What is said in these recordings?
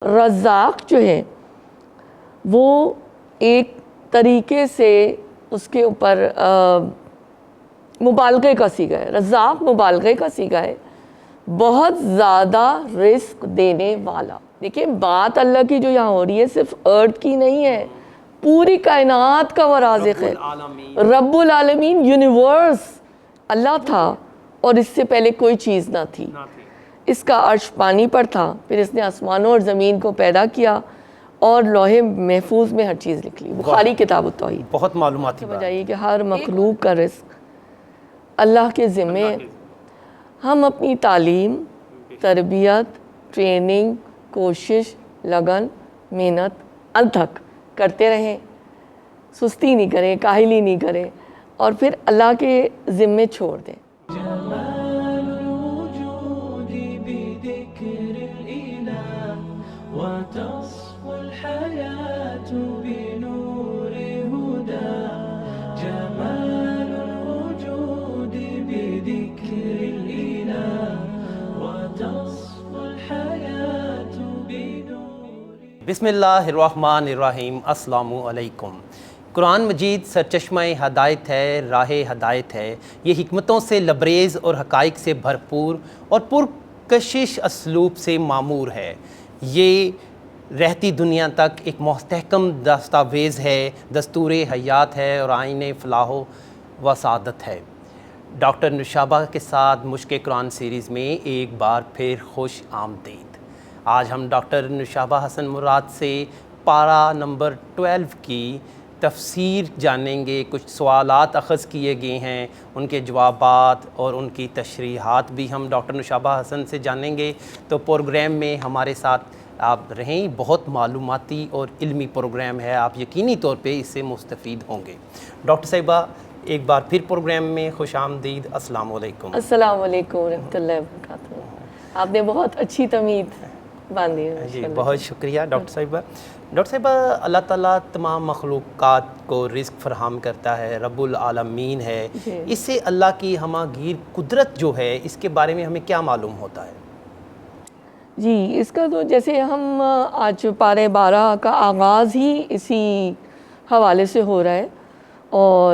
رزاق جو ہے وہ ایک طریقے سے اس کے اوپر مبالغے کا صیغہ ہے۔ رزاق مبالغے کا صیغہ ہے، بہت زیادہ رزق دینے والا۔ دیکھیں بات اللہ کی جو یہاں ہو رہی ہے صرف ارتھ کی نہیں ہے، پوری کائنات کا وہ رازق ہے۔ رب العالمین، یونیورس اللہ تھا اور اس سے پہلے کوئی چیز نہ تھی۔ اس کا عرش پانی پر تھا، پھر اس نے آسمانوں اور زمین کو پیدا کیا اور لوح محفوظ میں ہر چیز لکھ لی۔ بخاری کتاب التوحید۔ بہت معلوماتی بات بجائیے کہ ہر مخلوق کا رزق اللہ کے ذمے ہے۔ ہم اپنی تعلیم، تربیت، ٹریننگ، کوشش، لگن، محنت انت تک کرتے رہیں، سستی نہیں کریں، کاہلی نہیں کریں، اور پھر اللہ کے ذمے چھوڑ دیں۔ بسم اللہ الرحمن الرحیم۔ السلام علیکم۔ قرآن مجید سرچشمہ ہدایت ہے، راہ ہدایت ہے۔ یہ حکمتوں سے لبریز اور حقائق سے بھرپور اور پرکشش اسلوب سے معمور ہے۔ یہ رہتی دنیا تک ایک مستحکم دستاویز ہے، دستور حیات ہے اور آئین فلاح و سعادت ہے۔ ڈاکٹر نشابہ کے ساتھ مشق قرآن سیریز میں ایک بار پھر خوش آمدید۔ آج ہم ڈاکٹر نشابہ حسن مراد سے پارہ نمبر 12 کی تفسیر جانیں گے۔ کچھ سوالات اخذ کیے گئے ہیں، ان کے جوابات اور ان کی تشریحات بھی ہم ڈاکٹر نشابہ حسن سے جانیں گے۔ تو پروگرام میں ہمارے ساتھ آپ رہیں، بہت معلوماتی اور علمی پروگرام ہے، آپ یقینی طور پہ اس سے مستفید ہوں گے۔ ڈاکٹر صاحبہ ایک بار پھر پروگرام میں خوش آمدید۔ السلام علیکم۔ السلام علیکم ورحمۃ اللہ وبرکاتہ۔ آپ نے بہت اچھی تمہید باندھی ہے۔ جی بہت شکریہ ڈاکٹر صاحبہ۔ ڈاکٹر صاحبہ، اللہ تعالیٰ تمام مخلوقات کو رزق فراہم کرتا ہے، رب العالمین ہے۔ اس سے اللہ کی ہمہ گیر قدرت جو ہے، اس کے بارے میں ہمیں کیا معلوم ہوتا ہے؟ جی، اس کا تو جیسے ہم آج پارہ 12 کا آغاز ہی اسی حوالے سے ہو رہا ہے، اور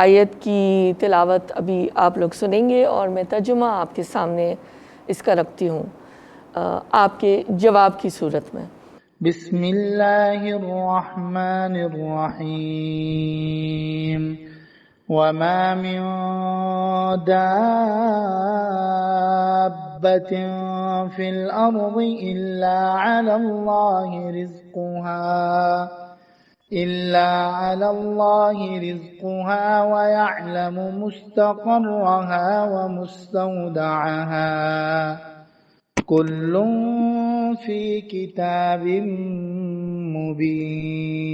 آیت کی تلاوت ابھی آپ لوگ سنیں گے اور میں ترجمہ آپ کے سامنے اس کا رکھتی ہوں آپ کے جواب کی صورت میں۔ بسم اللہ الرحمن الرحیم۔ وما من دابة في الأرض إلا على الله رزقها ويعلم مستقرها ومستودعها كل في كتاب مبين۔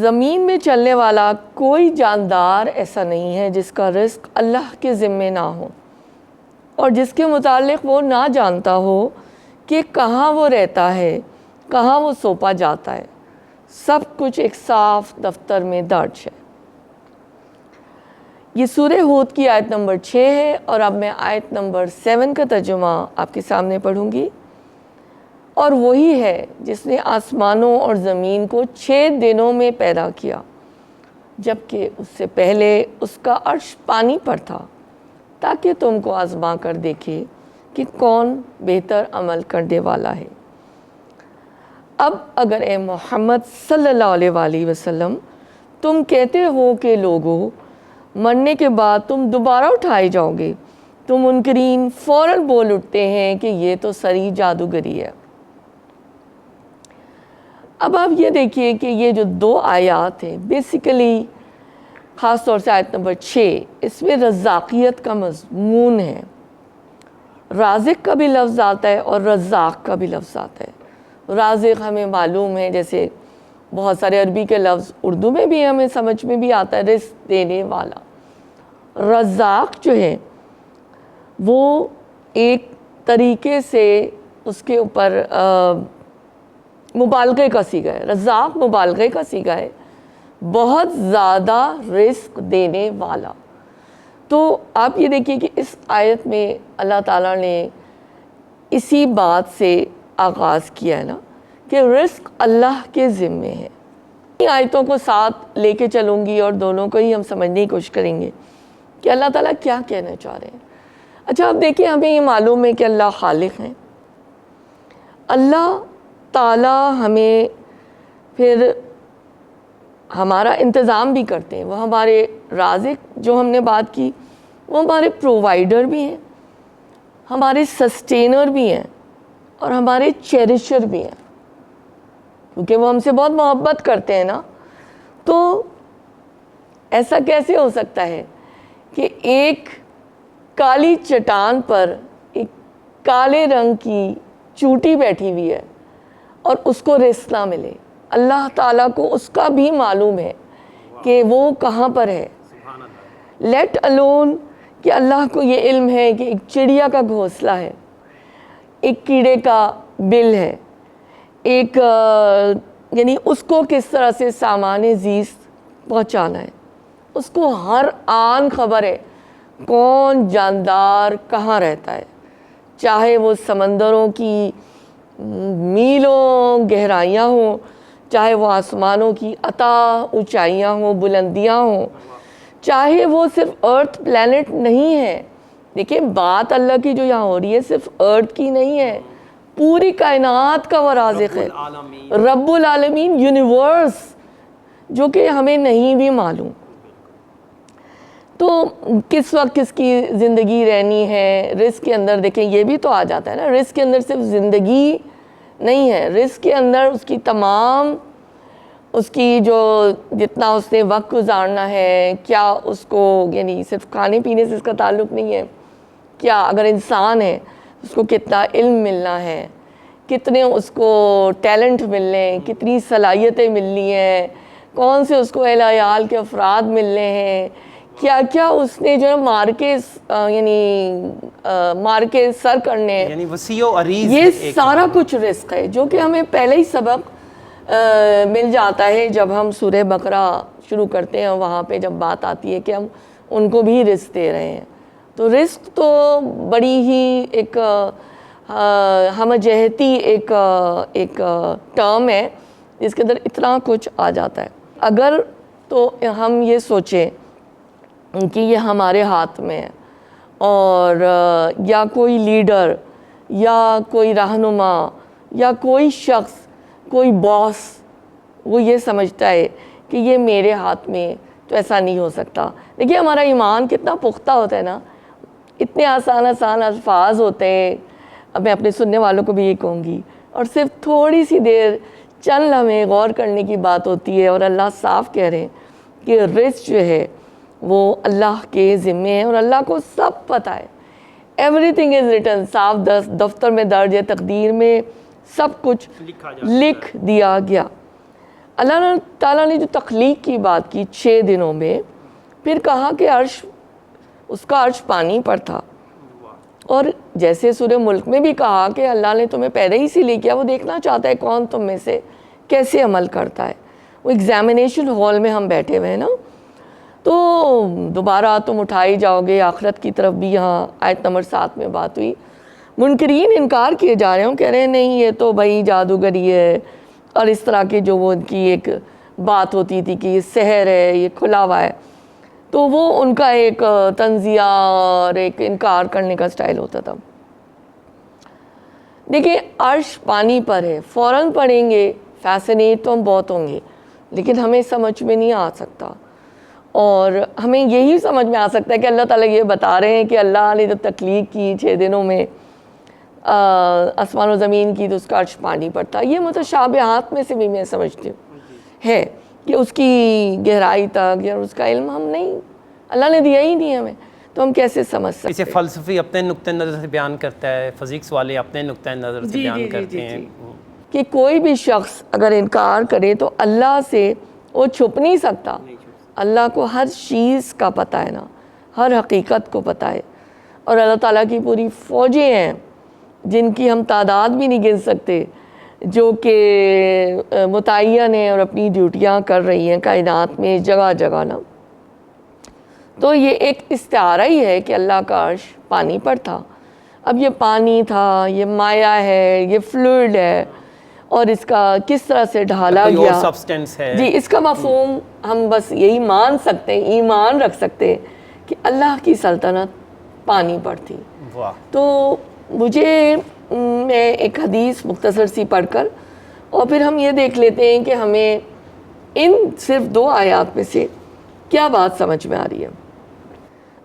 زمین میں چلنے والا کوئی جاندار ایسا نہیں ہے جس کا رزق اللہ کے ذمے نہ ہو اور جس کے متعلق وہ نہ جانتا ہو کہ کہاں وہ رہتا ہے، کہاں وہ سونپا جاتا ہے۔ سب کچھ ایک صاف دفتر میں درج ہے۔ یہ سورہ ہود کی آیت نمبر 6 ہے، اور اب میں آیت نمبر 7 کا ترجمہ آپ کے سامنے پڑھوں گی۔ اور وہی ہے جس نے آسمانوں اور زمین کو 6 دنوں میں پیدا کیا، جبکہ اس سے پہلے اس کا عرش پانی پر تھا، تاکہ تم کو آزما کر دیکھے کہ کون بہتر عمل کرنے والا ہے۔ اب اگر اے محمد صلی اللہ علیہ وآلہ وسلم تم کہتے ہو کہ لوگوں مرنے کے بعد تم دوبارہ اٹھائے جاؤ گے، تو منکرین فوراً بول اٹھتے ہیں کہ یہ تو سری جادوگری ہے۔ اب آپ یہ دیکھیے کہ یہ جو 2 آیات ہیں بیسیکلی خاص طور سے آیت نمبر 6، اس میں رزاقیت کا مضمون ہے۔ رازق کا بھی لفظ آتا ہے اور رزاق کا بھی لفظ آتا ہے۔ رازق ہمیں معلوم ہے، جیسے بہت سارے عربی کے لفظ اردو میں بھی ہمیں سمجھ میں بھی آتا ہے، رزق دینے والا۔ رزاق جو ہے وہ ایک طریقے سے اس کے اوپر مبالغے کا صیغہ ہے۔ رزاق مبالغے کا صیغہ ہے، بہت زیادہ رزق دینے والا۔ تو آپ یہ دیکھیے کہ اس آیت میں اللہ تعالیٰ نے اسی بات سے آغاز کیا ہے نا کہ رزق اللہ کے ذمے ہے. آیتوں کو ساتھ لے کے چلوں گی اور دونوں کو ہی ہم سمجھنے کی کوشش کریں گے کہ اللہ تعالیٰ کیا کہنا چاہ رہے ہیں. اچھا اب دیکھیں ہمیں یہ معلوم ہے کہ اللہ خالق ہیں. اللہ تعالیٰ ہمیں پھر ہمارا انتظام بھی کرتے ہیں. وہ ہمارے رازق جو ہم نے بات کی وہ ہمارے پرووائڈر بھی ہیں, ہمارے سسٹینر بھی ہیں اور ہمارے چیریشر بھی ہیں, کیونکہ وہ ہم سے بہت محبت کرتے ہیں نا. تو ایسا کیسے ہو سکتا ہے کہ ایک کالی چٹان پر ایک کالے رنگ کی چوٹی بیٹھی ہوئی ہے اور اس کو رزق نہ ملے؟ اللہ تعالیٰ کو اس کا بھی معلوم ہے کہ وہ کہاں پر ہے. لیٹ الون کہ اللہ کو یہ علم ہے کہ ایک چڑیا کا گھونسلہ ہے, ایک کیڑے کا بل ہے, ایک یعنی اس کو کس طرح سے سامان زیست پہنچانا ہے. اس کو ہر آن خبر ہے کون جاندار کہاں رہتا ہے, چاہے وہ سمندروں کی میلوں گہرائیاں ہوں, چاہے وہ آسمانوں کی عطا اونچائیاں ہوں, بلندیاں ہوں, چاہے وہ صرف ارتھ پلینٹ نہیں ہے. دیکھیں بات اللہ کی جو یہاں ہو رہی ہے صرف ارتھ کی نہیں ہے, پوری کائنات کا وہ رازق ہے, رب العالمین, یونیورس, جو کہ ہمیں نہیں بھی معلوم. تو کس وقت کس کی زندگی رہنی ہے, رزق کے اندر دیکھیں یہ بھی تو آ جاتا ہے نا. رزق کے اندر صرف زندگی نہیں ہے, رزق کے اندر اس کی تمام اس کی جو جتنا اس نے وقت گزارنا ہے, کیا اس کو یعنی صرف کھانے پینے سے اس کا تعلق نہیں ہے, کیا اگر انسان ہے اس کو کتنا علم ملنا ہے, کتنے اس کو ٹیلنٹ ملنے ہیں, کتنی صلاحیتیں ملنی ہیں, کون سے اس کو اہل عیال کے افراد ملنے ہیں, کیا کیا اس نے جو ہے مار کے سر کرنے ہیں, یعنی وسیع و عریض یہ سارا کچھ رزق ہے جو کہ ہمیں پہلے ہی سبق مل جاتا ہے جب ہم سورہ بقرہ شروع کرتے ہیں. وہاں پہ جب بات آتی ہے کہ ہم ان کو بھی رزق دے رہے ہیں, تو رزق تو بڑی ہی ایک ہم جہتی ایک ٹرم ہے جس کے اندر اتنا کچھ آ جاتا ہے. اگر تو ہم یہ سوچیں کہ یہ ہمارے ہاتھ میں ہے اور یا کوئی لیڈر یا کوئی رہنما یا کوئی شخص, کوئی باس, وہ یہ سمجھتا ہے کہ یہ میرے ہاتھ میں, تو ایسا نہیں ہو سکتا. دیکھیے ہمارا ایمان کتنا پختہ ہوتا ہے نا, اتنے آسان الفاظ ہوتے ہیں. اب میں اپنے سننے والوں کو بھی یہ کہوں گی, اور صرف تھوڑی سی دیر چند لمحے غور کرنے کی بات ہوتی ہے اور اللہ صاف کہہ رہے ہیں کہ رزق جو ہے وہ اللہ کے ذمے ہے اور اللہ کو سب پتہ ہے. ایوری تھنگ از ریٹن, صاف دفتر میں درج ہے, تقدیر میں سب کچھ لکھ دیا گیا. اللہ تعالیٰ نے جو تخلیق کی بات کی 6 دنوں میں, پھر کہا کہ اس کا عرش پانی پر تھا, اور جیسے سورہ ملک میں بھی کہا کہ اللہ نے تمہیں پیدا ہی اسی لیے کیا, وہ دیکھنا چاہتا ہے کون تم میں سے کیسے عمل کرتا ہے. وہ ایگزامینیشن ہال میں ہم بیٹھے ہوئے ہیں نا, تو دوبارہ تم اٹھائی جاؤ گے آخرت کی طرف بھی. یہاں آیت نمبر 7 میں بات ہوئی, منکرین انکار کیے جا رہے ہوں, کہہ رہے ہیں نہیں یہ تو بھائی جادوگری ہے, اور اس طرح کی جو وہ ان کی ایک بات ہوتی تھی کہ یہ سحر ہے, یہ کھلا ہوا ہے. تو وہ ان کا ایک تنزیہ اور ایک انکار کرنے کا سٹائل ہوتا تھا. دیکھیں عرش پانی پر ہے, فوراً پڑھیں گے, فیسنیٹ تو ہم بہت ہوں گے, لیکن ہمیں سمجھ میں نہیں آ سکتا. اور ہمیں یہی سمجھ میں آ سکتا ہے کہ اللہ تعالیٰ یہ بتا رہے ہیں کہ اللہ نے جب تخلیق کی 6 دنوں میں آسمان و زمین کی, تو اس کا عرش پانی پر تھا. یہ متشابہات میں سے بھی میں سمجھتی ہوں ہے کہ اس کی گہرائی تک یا اس کا علم ہم نہیں, اللہ نے دیا ہی نہیں ہمیں, تو ہم کیسے سمجھ سکتے ہیں. اسے فلسفی اپنے نقطۂ نظر سے بیان کرتا ہے, فزکس والے اپنے نقطۂ نظر سے بیان کرتے ہیں کہ کوئی بھی شخص اگر انکار کرے تو اللہ سے وہ چھپ نہیں سکتا. اللہ کو ہر چیز کا پتہ ہے نا, ہر حقیقت کو پتہ ہے, اور اللہ تعالیٰ کی پوری فوجیں ہیں جن کی ہم تعداد بھی نہیں گن سکتے, جو کہ متعین ہیں اور اپنی ڈیوٹیاں کر رہی ہیں کائنات میں جگہ جگہ نا. تو یہ ایک استعارہ ہی ہے کہ اللہ کا عرش پانی پر تھا. اب یہ پانی تھا، یہ مائع ہے، یہ فلوئڈ ہے، اور اس کا کس طرح سے ڈھالا کوئی اور گیا، سبسٹینس ہے. جی اس کا مفہوم ہم بس یہی مان سکتے ہیں، ایمان رکھ سکتے ہیں کہ اللہ کی سلطنت پانی پر تھی. واہ. تو مجھے میں ایک حدیث مختصر سی پڑھ کر اور پھر ہم یہ دیکھ لیتے ہیں کہ ہمیں ان صرف 2 آیات میں سے کیا بات سمجھ میں آ رہی ہے.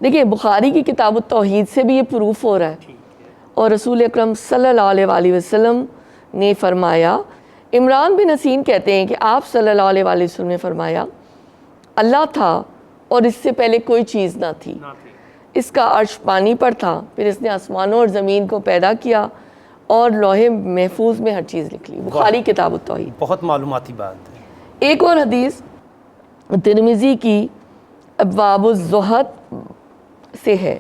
دیکھیں بخاری کی کتاب التوحید سے بھی یہ پروف ہو رہا ہے، اور رسول اکرم صلی اللہ علیہ وسلم نے فرمایا، عمران بن حسین کہتے ہیں کہ آپ صلی اللہ علیہ وسلم نے فرمایا، اللہ تھا اور اس سے پہلے کوئی چیز نہ تھی، اس کا عرش پانی پر تھا، پھر اس نے آسمانوں اور زمین کو پیدا کیا اور لوح محفوظ میں ہر چیز لکھ لی. بخاری کتاب التوحید. بہت معلوماتی بات ہے. ایک اور حدیث ترمذی کی ابواب الزہد سے ہے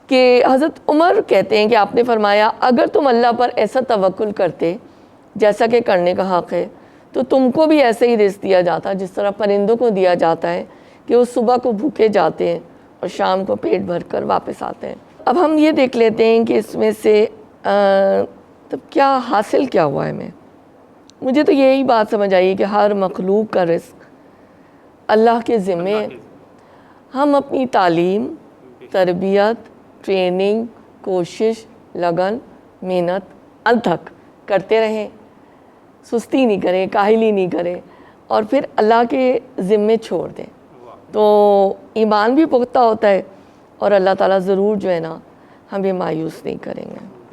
کہ حضرت عمر کہتے ہیں کہ آپ نے فرمایا، اگر تم اللہ پر ایسا توکل کرتے جیسا کہ کرنے کا حق ہے تو تم کو بھی ایسے ہی رزق دیا جاتا جس طرح پرندوں کو دیا جاتا ہے کہ وہ صبح کو بھوکے جاتے ہیں اور شام کو پیٹ بھر کر واپس آتے ہیں. اب ہم یہ دیکھ لیتے ہیں کہ اس میں سے تب کیا حاصل کیا ہوا ہے ہمیں. مجھے تو یہی بات سمجھ آئی کہ ہر مخلوق کا رزق اللہ کے ذمے ہے. ہم اپنی تعلیم، تربیت، ٹریننگ، کوشش، لگن، محنت انتھک کرتے رہیں، سستی نہیں کریں، کاہلی نہیں کریں، اور پھر اللہ کے ذمے چھوڑ دیں تو ایمان بھی پختہ ہوتا ہے اور اللہ تعالیٰ ضرور جو ہے نا ہمیں مایوس نہیں کریں گے.